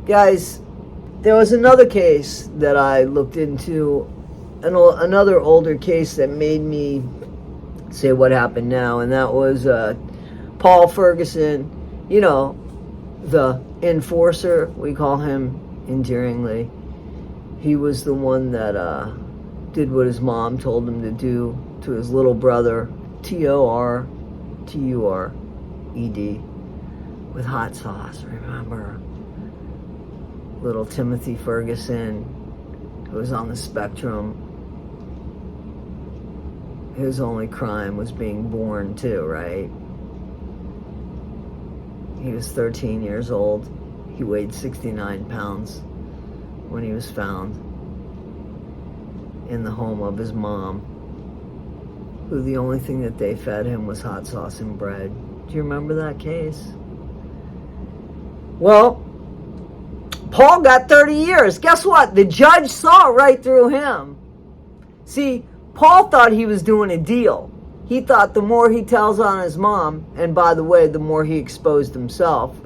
Guys, there was another case that I looked into, another older case that made me say what happened now, and that was Paul Ferguson, you know, the enforcer, we call him endearingly. He was the one that did what his mom told him to do to his little brother, Tortured, with hot sauce, remember? Little Timothy Ferguson, who was on the spectrum. His only crime was being born too, right? He was 13 years old. He weighed 69 pounds when he was found in the home of his mom, who the only thing that they fed him was hot sauce and bread. Do you remember that case? Well, Paul got 30 years. Guess what? The judge saw right through him. See, Paul thought he was doing a deal. He thought the more he tells on his mom, and by the way, the more he exposed himself,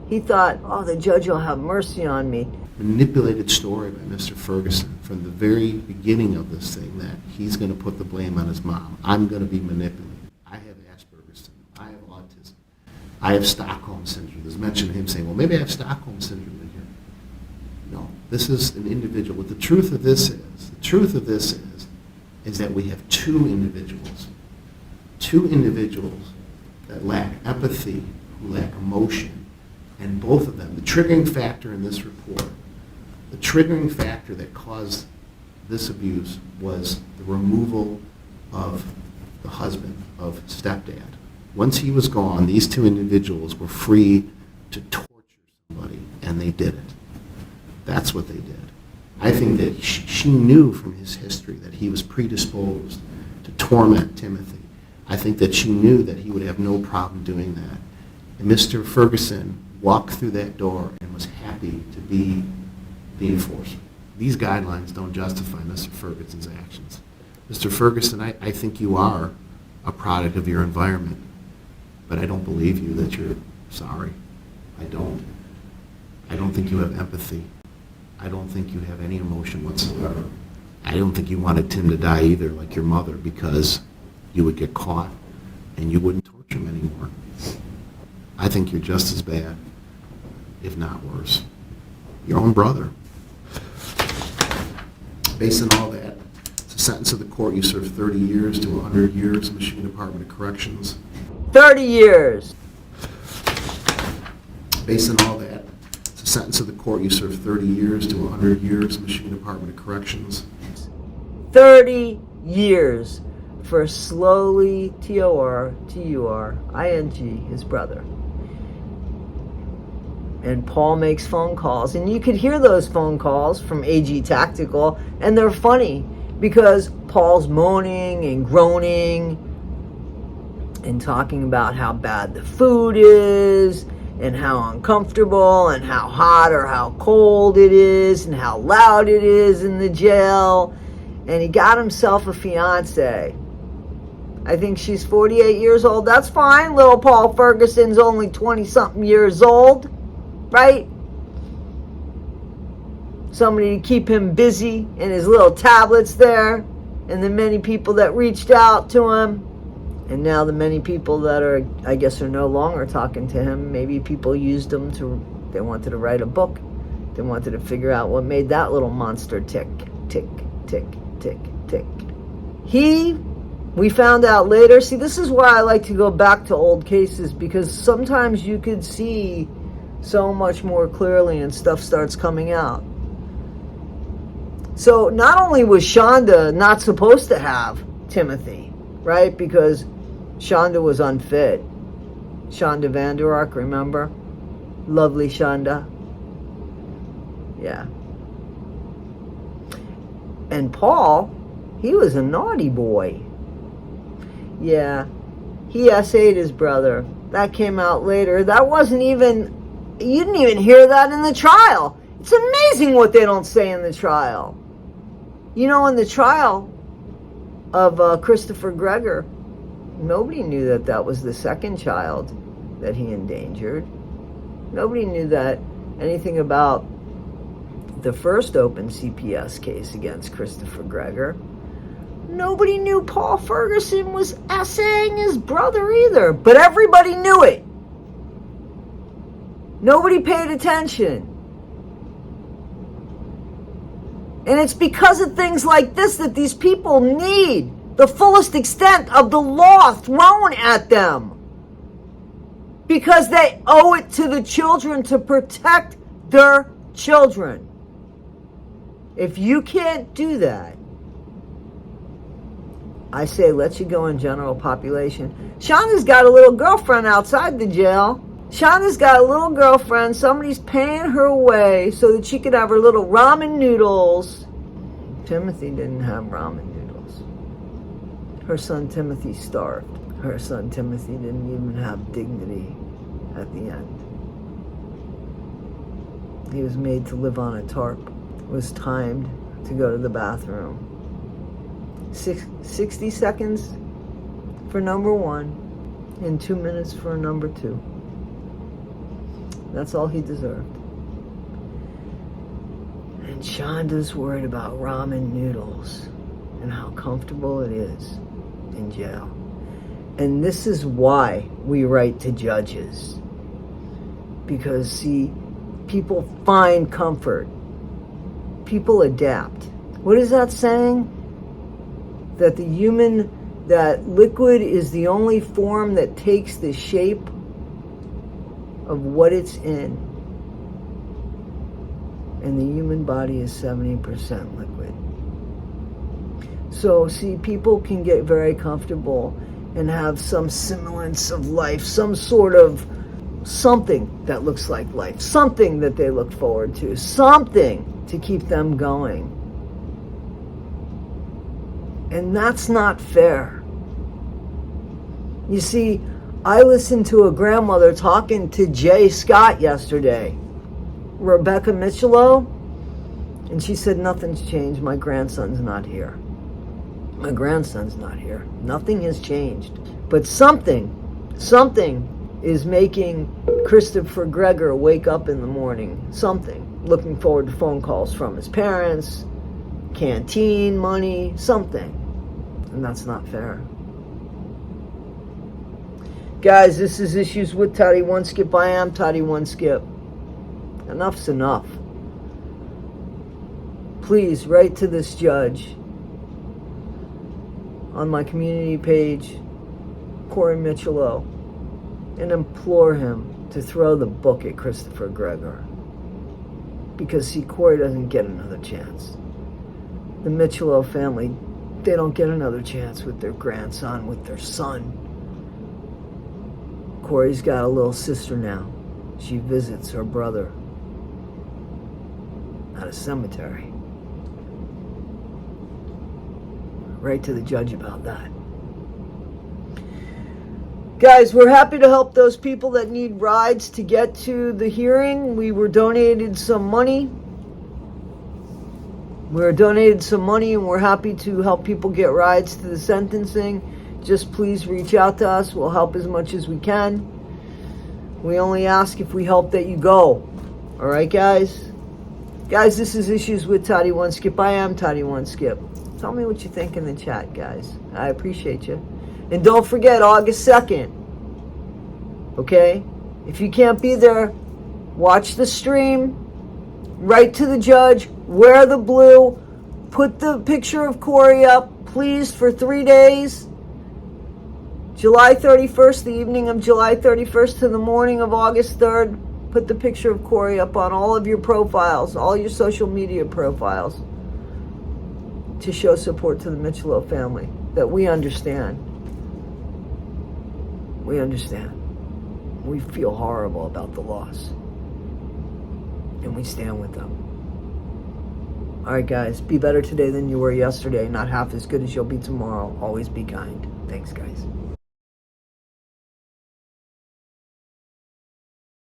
he thought, oh, the judge will have mercy on me. Manipulated story by Mr. Ferguson from the very beginning of this thing, that he's going to put the blame on his mom. I'm going to be manipulated. I have Asperger's syndrome. I have autism. I have Stockholm syndrome. There's mention of him saying, well, maybe I have Stockholm syndrome in here. No, this is an individual. What the truth of this is that we have two individuals that lack empathy, who lack emotion, and both of them, the triggering factor in this report, the triggering factor that caused this abuse was the removal of the husband, of stepdad. Once he was gone, these two individuals were free to torture somebody, and they did it. That's what they did. I think that she knew from his history that he was predisposed to torment Timothy. I think that she knew that he would have no problem doing that. And Mr. Ferguson walked through that door and was happy to be the enforcer. These guidelines don't justify Mr. Ferguson's actions. Mr. Ferguson, I think you are a product of your environment, but I don't believe you that you're sorry. I don't. I don't think you have empathy. I don't think you have any emotion whatsoever. I don't think you wanted Tim to die either, like your mother, because you would get caught and you wouldn't torture him anymore. I think you're just as bad, if not worse. Your own brother. Based on all that, it's a sentence of the court. You serve 30 years to 100 years, Michigan Department of Corrections. 30 years! Based on all that, it's a sentence of the court. You serve 30 years to 100 years, Michigan Department of Corrections. 30 years for slowly Torturing his brother. And Paul makes phone calls, and you could hear those phone calls from AG Tactical, and they're funny because Paul's moaning and groaning and talking about how bad the food is and how uncomfortable and how hot or how cold it is and how loud it is in the jail. And he got himself a fiance. I think she's 48 years old. That's fine. Little Paul Ferguson's only 20-something years old, right? Somebody to keep him busy and his little tablets there, and the many people that reached out to him, and now the many people that are, I guess, are no longer talking to him. Maybe people used him they wanted to write a book. They wanted to figure out what made that little monster tick, tick, tick, tick, tick. We found out later. See, this is why I like to go back to old cases, because sometimes you could see so much more clearly and stuff starts coming out. So not only was Shonda not supposed to have Timothy, right? Because Shonda was unfit. Shonda Vander Ark, remember? Lovely Shonda. Yeah. And Paul, he was a naughty boy. Yeah. He SA'd his brother. That came out later. That wasn't even... You didn't even hear that in the trial. It's amazing what they don't say in the trial. You know, in the trial of Christopher Gregor, nobody knew that that was the second child that he endangered. Nobody knew that anything about the first open CPS case against Christopher Greger, nobody knew Paul Ferguson was essaying his brother either, but everybody knew it. Nobody paid attention. And it's because of things like this that these people need the fullest extent of the law thrown at them. Because they owe it to the children to protect their children. If you can't do that, I say let you go in general population. Shauna's got a little girlfriend outside the jail. Shauna's got a little girlfriend. Somebody's paying her way so that she could have her little ramen noodles. Timothy didn't have ramen noodles. Her son Timothy starved. Her son Timothy didn't even have dignity at the end. He was made to live on a tarp. Was timed to go to the bathroom. 60 seconds for number one and 2 minutes for number two. That's all he deserved. And Shonda's worried about ramen noodles and how comfortable it is in jail. And this is why we write to judges. Because, see, people find comfort. People adapt. What is that saying? That that liquid is the only form that takes the shape of what it's in. And the human body is 70% liquid. So, see, people can get very comfortable and have some semblance of life, some sort of something that looks like life, something that they look forward to, something to keep them going. And that's not fair. You see, I listened to a grandmother talking to Jay Scott yesterday, Rebecca Micciolo, and she said, nothing's changed. My grandson's not here. My grandson's not here. Nothing has changed. But something is making Christopher Greger wake up in the morning. Something. Looking forward to phone calls from his parents, canteen money, something. And that's not fair. Guys, this is Issues with Toddy One Skip. I am Toddy One Skip. Enough's enough. Please write to this judge on my community page, Corey Micciolo, and implore him to throw the book at Christopher Greger. Because, see, Corey doesn't get another chance. The Micciolo family, they don't get another chance with their grandson, with their son. Corey's got a little sister now. She visits her brother at a cemetery. Write to the judge about that. Guys, we're happy to help those people that need rides to get to the hearing. We were donated some money. and we're happy to help people get rides to the sentencing. Just please reach out to us. We'll help as much as we can. We only ask if we help that you go. All right, guys? Guys, this is Issues with Toddy One Skip. I am Toddy One Skip. Tell me what you think in the chat, guys. I appreciate you. And don't forget, August 2nd. Okay? If you can't be there, watch the stream. Write to the judge. Wear the blue. Put the picture of Corey up, please, for 3 days. July 31st, the evening of July 31st to the morning of August 3rd. Put the picture of Corey up on all of your profiles, all your social media profiles, to show support to the Micciolo family, that we understand. We understand. We feel horrible about the loss. And we stand with them. All right, guys, be better today than you were yesterday. Not half as good as you'll be tomorrow. Always be kind. Thanks, guys.